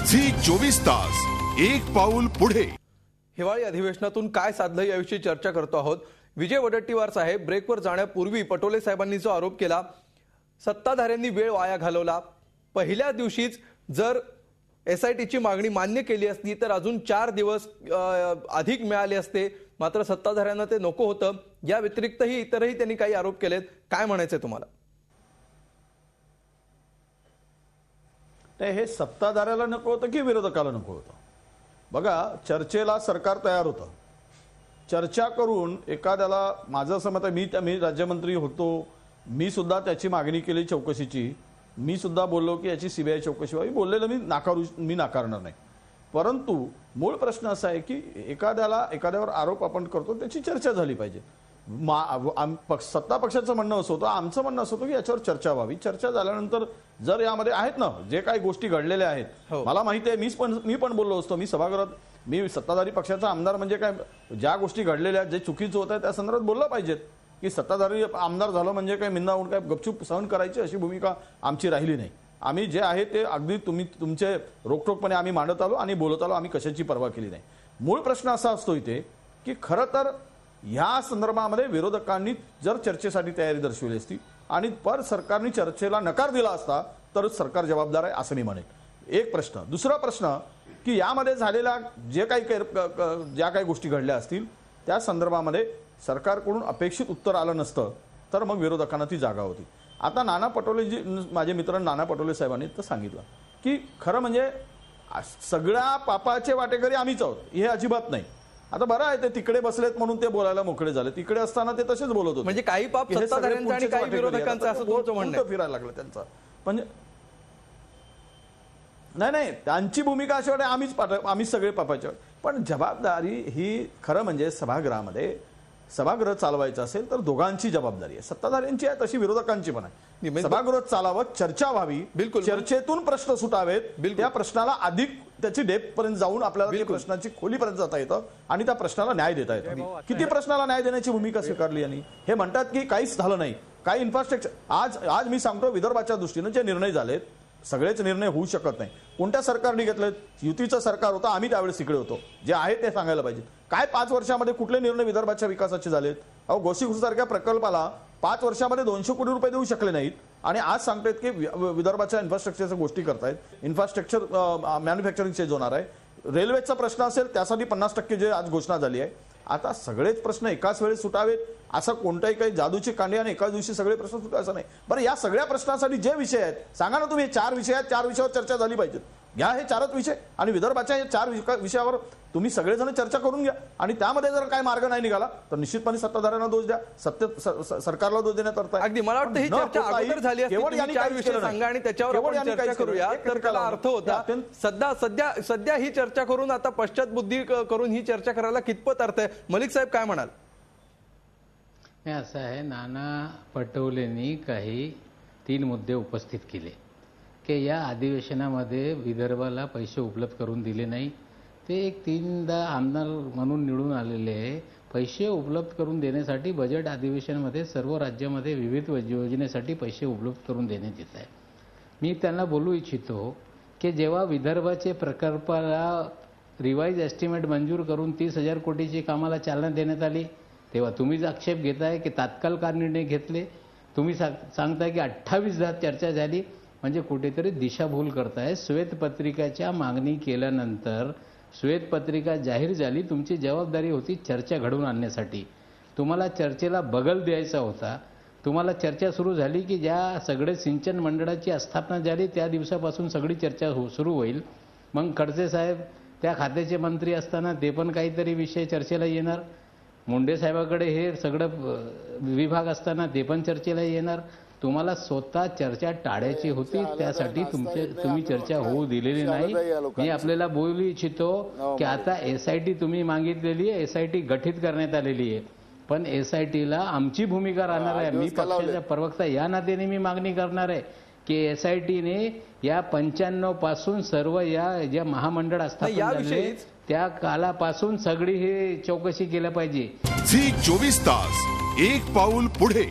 Zee 24 तास एक पाऊल पुढे। हिवाळी अधिवेशनातून काय साधलं याविषयी चर्चा करतो आहोत। विजय वडेट्टीवार साहेब ब्रेकवर जाण्यापूर्वी पटोले साहेबांनी जो आरोप केला, सत्ताधाऱ्यांनी वेळ वाया घालवला, पहिल्या दिवशीच जर एसआयटीची मागणी मान्य केली असती तर अजून 4 दिवस अधिक मिळाले असते, मात्र सत्ताधाऱ्यांना ते नको होतं। या व्यतिरिक्तही इतरही त्यांनी काही आरोप केलेत। काय म्हणायचे तुम्हाला? हे सत्ताधाऱ्याला नको होतं की विरोधकाला नको होतं? बघा, चर्चेला सरकार तयार होतं। चर्चा करून एखाद्याला, माझं असं मत आहे, मी राज्यमंत्री होतो, मी सुद्धा त्याची मागणी केली चौकशीची, मी सुद्धा बोललो की याची सीबीआय चौकशी व्हावी, बोललेलं मी नाकारणार नाही। परंतु मूळ प्रश्न असा आहे की एखाद्यावर आरोप आपण करतो त्याची चर्चा झाली पाहिजे। सत्ता पक्षाचं म्हणणं असं होतं, आमचं म्हणणं असं होतं की याच्यावर चर्चा व्हावी। चर्चा झाल्यानंतर जर यामध्ये आहेत ना जे काही गोष्टी घडलेल्या आहेत, मला माहिती आहे, मी पण बोललो असतो, मी सभागृहात, मी सत्ताधारी पक्षाचा आमदार म्हणजे काय, ज्या गोष्टी घडलेल्या जे चुकीचं होत आहे त्या संदर्भात बोललं पाहिजेत की सत्ताधारी आमदार झालं म्हणजे काय मिंदा होऊन काय गपचूप सहन करायची अशी भूमिका आमची राहिली नाही। आम्ही जे आहे ते अगदी तुमचे रोखठोकपणे आम्ही मांडत आलो आणि बोलत आलो, आम्ही कशाची पर्वा केली नाही। मूळ प्रश्न असा असतो इथे की खरं तर या संदर्भामध्ये विरोधकांनी जर चर्चेसाठी तयारी दर्शवली असती आणि पर सरकारने चर्चेला नकार दिला असता तर सरकार जबाबदार आहे असं मी म्हणेन। एक प्रश्न। दुसरा प्रश्न की यामध्ये झालेल्या ज्या काही गोष्टी घडल्या असतील त्या संदर्भामध्ये सरकारकडून अपेक्षित उत्तर आलं नसतं तर मग विरोधकांना ती जागा होती। आता नाना पटोले माझे मित्र नाना पटोले साहेबांनी तर सांगितलं की खरं म्हणजे सगळ्या पापाचे वाटेकरी आम्हीच आहोत, हे अजिबात नाही। आता बरं आहे, ते तिकडे बसलेत म्हणून ते बोलायला मोकळे झाले, तिकडे असताना ते तसेच बोलत होते। म्हणजे काही पाप सत्ताधाऱ्यांचं आणि काही विरोधकांचं असं तुमचं म्हणणं आहे? फिरायला लागलं त्यांचं म्हणजे नाही, त्यांची भूमिका अशी वाटते आम्ही सगळे पापाचे। पण जबाबदारी ही खरं म्हणजे सभागृह चालवायचं असेल तर दोघांची जबाबदारी आहे, सत्ताधाऱ्यांची आहे तशी विरोधकांची पण आहे। सभागृह चालावं, चर्चा व्हावी, बिलकुल चर्चेतून प्रश्न सुटावेत, त्या प्रश्नाला अधिक त्याची डेप्थ पर्यंत जाऊन आपल्याला प्रश्नाची खोलीपर्यंत जाता येतं आणि त्या प्रश्नाला न्याय देता येतो। किती प्रश्नाला न्याय देण्याची भूमिका स्वीकारली यांनी? हे म्हणतात की काहीच झालं नाही, काही इन्फ्रास्ट्रक्चर। आज मी सांगतो, विदर्भाच्या दृष्टीने जे निर्णय झालेत, सगळेच निर्णय होऊ शकत नाही। कोणत्या सरकारने घेतलेत? युतीचं सरकार होतं, आम्ही त्यावेळेस तिकडे होतो, जे आहे ते सांगायला पाहिजे। काय 5 वर्षामध्ये कुठले निर्णय विदर्भाच्या विकासाचे झालेत? गोसीखुर्दसारख्या प्रकल्पाला 5 वर्षामध्ये 200 कोटी रुपये देऊ शकले नाहीत आणि आज सांगतायत की विदर्भाच्या इन्फ्रास्ट्रक्चरच्या गोष्टी करतायत। इन्फ्रास्ट्रक्चर मॅन्युफॅक्चरिंग चेंज होणार आहे, रेल्वेचा प्रश्न असेल त्यासाठी 50% जे आज घोषणा झाली आहे। आता सगळेच प्रश्न एकाच वेळेस सुटावेत असं कोणताही काही जादूची कांडी आणि एकाच दिवशी सगळे प्रश्न सुटायचं नाही। बरं, या सगळ्या प्रश्नासाठी जे विषय आहेत सांगा ना तुम्ही, 4 विषय आहेत, 4 विषयावर चर्चा झाली पाहिजे। घ्या हे 4च विषय आणि विदर्भाच्या या 4 विषयावर तुम्ही सगळेजण चर्चा करून घ्या आणि त्यामध्ये जर काय मार्ग नाही निघाला तर निश्चितपणे सत्ताधाऱ्यांना दोष द्या, सरकारला दोष देण्यात अर्थ आहे। अगदी मला वाटतं ही चर्चा अगोदर झाली असती, तुम्ही 4 विषय सांगा आणि त्याच्यावर आपण चर्चा करूया तर त्याला अर्थ होता। सध्या ही चर्चा करून आता पश्चातबुद्धी करून ही चर्चा करायला कितपत अर्थ आहे? मलिक साहेब काय म्हणाल? हे असं आहे, नाना पटोलेंनी काही 3 मुद्दे उपस्थित केले की या अधिवेशनामध्ये विदर्भाला पैसे उपलब्ध करून दिले नाही। ते एक 3दा आमदार म्हणून निवडून आलेले, पैसे उपलब्ध करून देण्यासाठी बजेट अधिवेशनामध्ये सर्व राज्यामध्ये विविध योजनेसाठी पैसे उपलब्ध करून देण्यात येत आहे। मी त्यांना बोलू इच्छितो की जेव्हा विदर्भाचे प्रकल्पाला रिवाइज एस्टिमेट मंजूर करून 30,000 कोटीची कामाला चालना देण्यात आली तेव्हा तुम्हीच आक्षेप घेताय की तात्काळ का निर्णय घेतले। तुम्ही सांगताय की 28दा चर्चा झाली, म्हणजे कुठेतरी दिशाभूल करताय। श्वेतपत्रिकाच्या मागणी केल्यानंतर श्वेतपत्रिका जाहीर झाली, तुमची जबाबदारी होती चर्चा घडवून आणण्यासाठी, तुम्हाला चर्चेला बगल द्यायचा होता। तुम्हाला चर्चा सुरू झाली की ज्या सगळे सिंचन मंडळाची स्थापना झाली त्या दिवसापासून सगळी चर्चा सुरू होईल। मग खडसे साहेब त्या खात्याचे मंत्री असताना ते पण काहीतरी विषय चर्चेला येणार, मुंडे साहेबाकडे हे सगळं विभाग असताना ते पण चर्चेला येणार। तुम्हाला स्वतः चर्चा टाळायची होती, त्यासाठी तुम्ही चर्चा होऊ दिलेली नाही। मी आपल्याला बोलू इच्छितो की आता एसआयटी तुम्ही मागितलेली आहे, एसआयटी गठीत करण्यात आलेली आहे, पण एसआयटीला आमची भूमिका राहणार आहे। मी पक्षाचा प्रवक्ता या नात्याने मी मागणी करणार आहे की एसआयटीने या 95 पासून सर्व या ज्या महामंडळ स्थापन झाले त्या कालापासून सगळी हे चौकशी केल्या पाहिजे। झी 24 तास एक पाऊल पुढे।